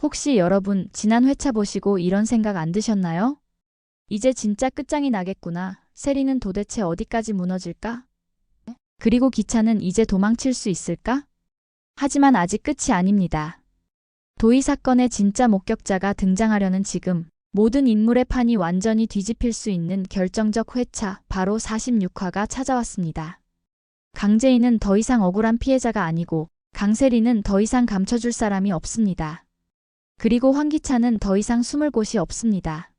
혹시 여러분 지난 회차 보시고 이런 생각 안 드셨나요? 이제 진짜 끝장이 나겠구나. 세리는 도대체 어디까지 무너질까? 그리고 기찬은 이제 도망칠 수 있을까? 하지만 아직 끝이 아닙니다. 도희 사건의 진짜 목격자가 등장하려는 지금 모든 인물의 판이 완전히 뒤집힐 수 있는 결정적 회차, 바로 46화가 찾아왔습니다. 강재인은 더 이상 억울한 피해자가 아니고 강세리는 더 이상 감춰줄 사람이 없습니다. 그리고 황기찬은 더 이상 숨을 곳이 없습니다.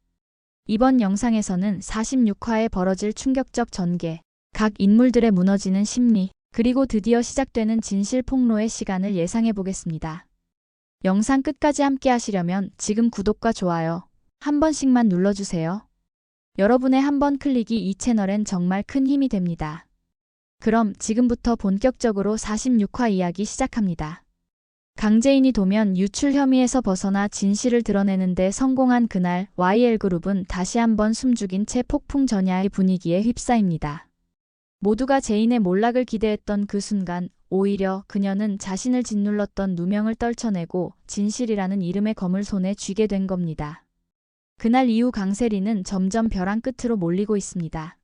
이번 영상에서는 46화에 벌어질 충격적 전개, 각 인물들의 무너지는 심리, 그리고 드디어 시작되는 진실 폭로의 시간을 예상해 보겠습니다. 영상 끝까지 함께 하시려면 지금 구독과 좋아요 한 번씩만 눌러주세요. 여러분의 한 번 클릭이 이 채널엔 정말 큰 힘이 됩니다. 그럼 지금부터 본격적으로 46화 이야기 시작합니다. 강재인이 도면 유출 혐의에서 벗어나 진실을 드러내는 데 성공한 그날 YL그룹은 다시 한번 숨죽인 채 폭풍 전야의 분위기에 휩싸입니다. 모두가 재인의 몰락을 기대했던 그 순간 오히려 그녀는 자신을 짓눌렀던 누명을 떨쳐내고 진실이라는 이름의 검을 손에 쥐게 된 겁니다. 그날 이후 강세리는 점점 벼랑 끝으로 몰리고 있습니다.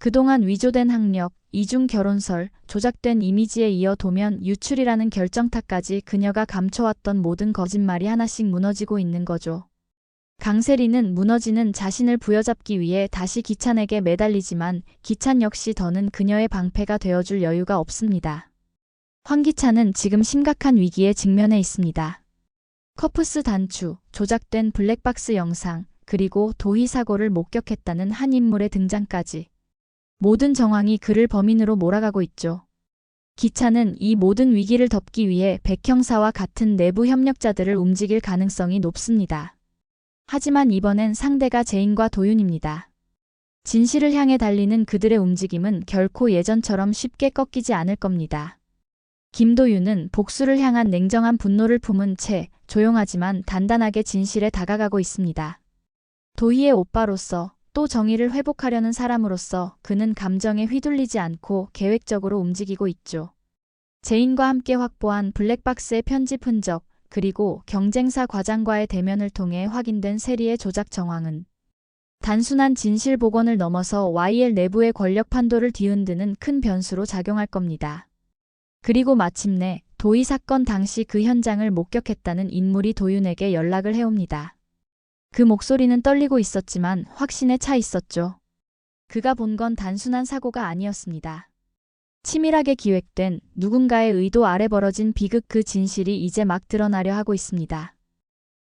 그동안 위조된 학력, 이중 결혼설, 조작된 이미지에 이어 도면 유출이라는 결정타까지 그녀가 감춰왔던 모든 거짓말이 하나씩 무너지고 있는 거죠. 강세리는 무너지는 자신을 부여잡기 위해 다시 기찬에게 매달리지만 기찬 역시 더는 그녀의 방패가 되어줄 여유가 없습니다. 황기찬은 지금 심각한 위기에 직면해 있습니다. 커프스 단추, 조작된 블랙박스 영상, 그리고 도희 사고를 목격했다는 한 인물의 등장까지. 모든 정황이 그를 범인으로 몰아가고 있죠. 기찬은 이 모든 위기를 덮기 위해 백 형사와 같은 내부 협력자들을 움직일 가능성이 높습니다. 하지만 이번엔 상대가 재인과 도윤입니다. 진실을 향해 달리는 그들의 움직임은 결코 예전처럼 쉽게 꺾이지 않을 겁니다. 김도윤은 복수를 향한 냉정한 분노를 품은 채 조용하지만 단단하게 진실에 다가가고 있습니다. 도희의 오빠로서 또 정의를 회복하려는 사람으로서 그는 감정에 휘둘리지 않고 계획적으로 움직이고 있죠. 재인과 함께 확보한 블랙박스의 편집 흔적, 그리고 경쟁사 과장과의 대면을 통해 확인된 세리의 조작 정황은 단순한 진실 복원을 넘어서 YL 내부의 권력 판도를 뒤흔드는 큰 변수로 작용할 겁니다. 그리고 마침내 도희 사건 당시 그 현장을 목격했다는 인물이 도윤에게 연락을 해옵니다. 그 목소리는 떨리고 있었지만 확신에 차 있었죠. 그가 본 건 단순한 사고가 아니었습니다. 치밀하게 기획된 누군가의 의도 아래 벌어진 비극, 그 진실이 이제 막 드러나려 하고 있습니다.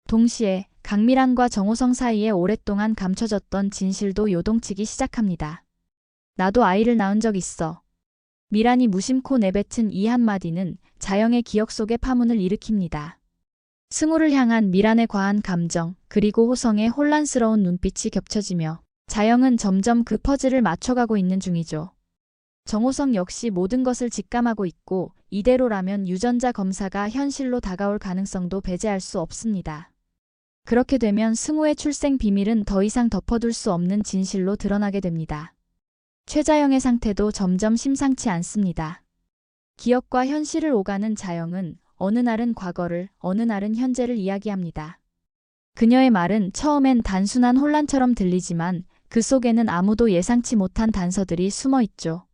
동시에 강미란과 정호성 사이에 오랫동안 감춰졌던 진실도 요동치기 시작합니다. 나도 아이를 낳은 적 있어. 미란이 무심코 내뱉은 이 한마디는 자영의 기억 속에 파문을 일으킵니다. 승우를 향한 미란의 과한 감정, 그리고 호성의 혼란스러운 눈빛이 겹쳐지며 자영은 점점 그 퍼즐을 맞춰가고 있는 중이죠. 정호성 역시 모든 것을 직감하고 있고 이대로라면 유전자 검사가 현실로 다가올 가능성도 배제할 수 없습니다. 그렇게 되면 승우의 출생 비밀은 더 이상 덮어둘 수 없는 진실로 드러나게 됩니다. 최자영의 상태도 점점 심상치 않습니다. 기억과 현실을 오가는 자영은 어느 날은 과거를, 어느 날은 현재를 이야기합니다. 그녀의 말은 처음엔 단순한 혼란처럼 들리지만 그 속에는 아무도 예상치 못한 단서들이 숨어 있죠.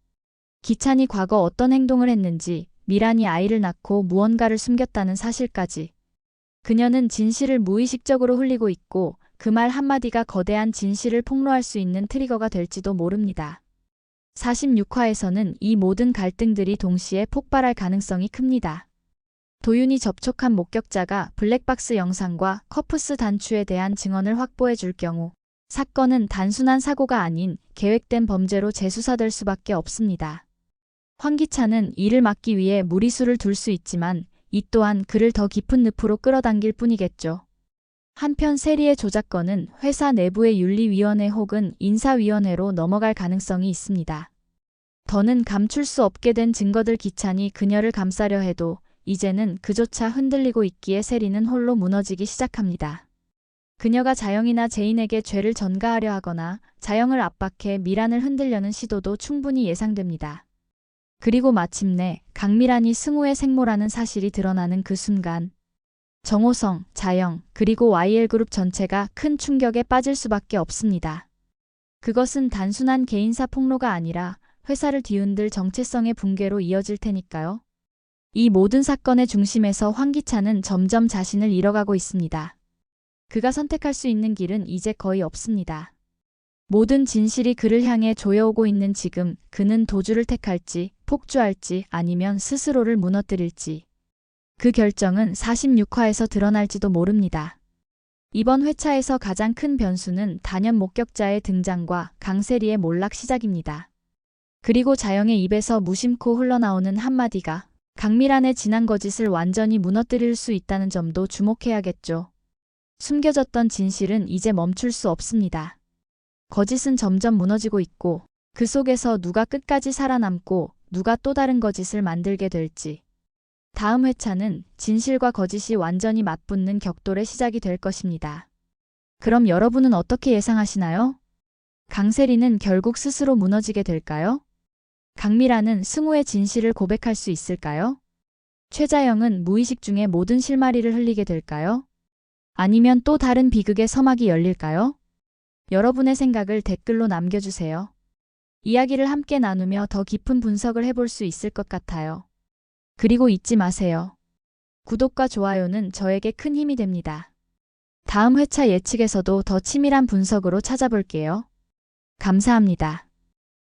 기찬이 과거 어떤 행동을 했는지, 미란이 아이를 낳고 무언가를 숨겼다는 사실까지. 그녀는 진실을 무의식적으로 흘리고 있고 그 말 한마디가 거대한 진실을 폭로할 수 있는 트리거가 될지도 모릅니다. 46화에서는 이 모든 갈등들이 동시에 폭발할 가능성이 큽니다. 도윤이 접촉한 목격자가 블랙박스 영상과 커프스 단추에 대한 증언을 확보해 줄 경우 사건은 단순한 사고가 아닌 계획된 범죄로 재수사될 수밖에 없습니다. 황기찬은 이를 막기 위해 무리수를 둘 수 있지만 이 또한 그를 더 깊은 늪으로 끌어당길 뿐이겠죠. 한편 세리의 조작건은 회사 내부의 윤리위원회 혹은 인사위원회로 넘어갈 가능성이 있습니다. 더는 감출 수 없게 된 증거들, 기찬이 그녀를 감싸려 해도 이제는 그조차 흔들리고 있기에 세리는 홀로 무너지기 시작합니다. 그녀가 자영이나 재인에게 죄를 전가하려 하거나 자영을 압박해 미란을 흔들려는 시도도 충분히 예상됩니다. 그리고 마침내 강미란이 승우의 생모라는 사실이 드러나는 그 순간 정호성, 자영, 그리고 YL그룹 전체가 큰 충격에 빠질 수밖에 없습니다. 그것은 단순한 개인사 폭로가 아니라 회사를 뒤흔들 정체성의 붕괴로 이어질 테니까요. 이 모든 사건의 중심에서 황기찬은 점점 자신을 잃어가고 있습니다. 그가 선택할 수 있는 길은 이제 거의 없습니다. 모든 진실이 그를 향해 조여오고 있는 지금 그는 도주를 택할지, 폭주할지 아니면 스스로를 무너뜨릴지. 그 결정은 46화에서 드러날지도 모릅니다. 이번 회차에서 가장 큰 변수는 단연 목격자의 등장과 강세리의 몰락 시작입니다. 그리고 자영의 입에서 무심코 흘러나오는 한마디가 강미란의 지난 거짓을 완전히 무너뜨릴 수 있다는 점도 주목해야겠죠. 숨겨졌던 진실은 이제 멈출 수 없습니다. 거짓은 점점 무너지고 있고 그 속에서 누가 끝까지 살아남고 누가 또 다른 거짓을 만들게 될지. 다음 회차는 진실과 거짓이 완전히 맞붙는 격돌의 시작이 될 것입니다. 그럼 여러분은 어떻게 예상하시나요? 강세리는 결국 스스로 무너지게 될까요? 강미란은 승우의 진실을 고백할 수 있을까요? 최자영은 무의식 중에 모든 실마리를 흘리게 될까요? 아니면 또 다른 비극의 서막이 열릴까요? 여러분의 생각을 댓글로 남겨주세요. 이야기를 함께 나누며 더 깊은 분석을 해볼 수 있을 것 같아요. 그리고 잊지 마세요. 구독과 좋아요는 저에게 큰 힘이 됩니다. 다음 회차 예측에서도 더 치밀한 분석으로 찾아볼게요. 감사합니다.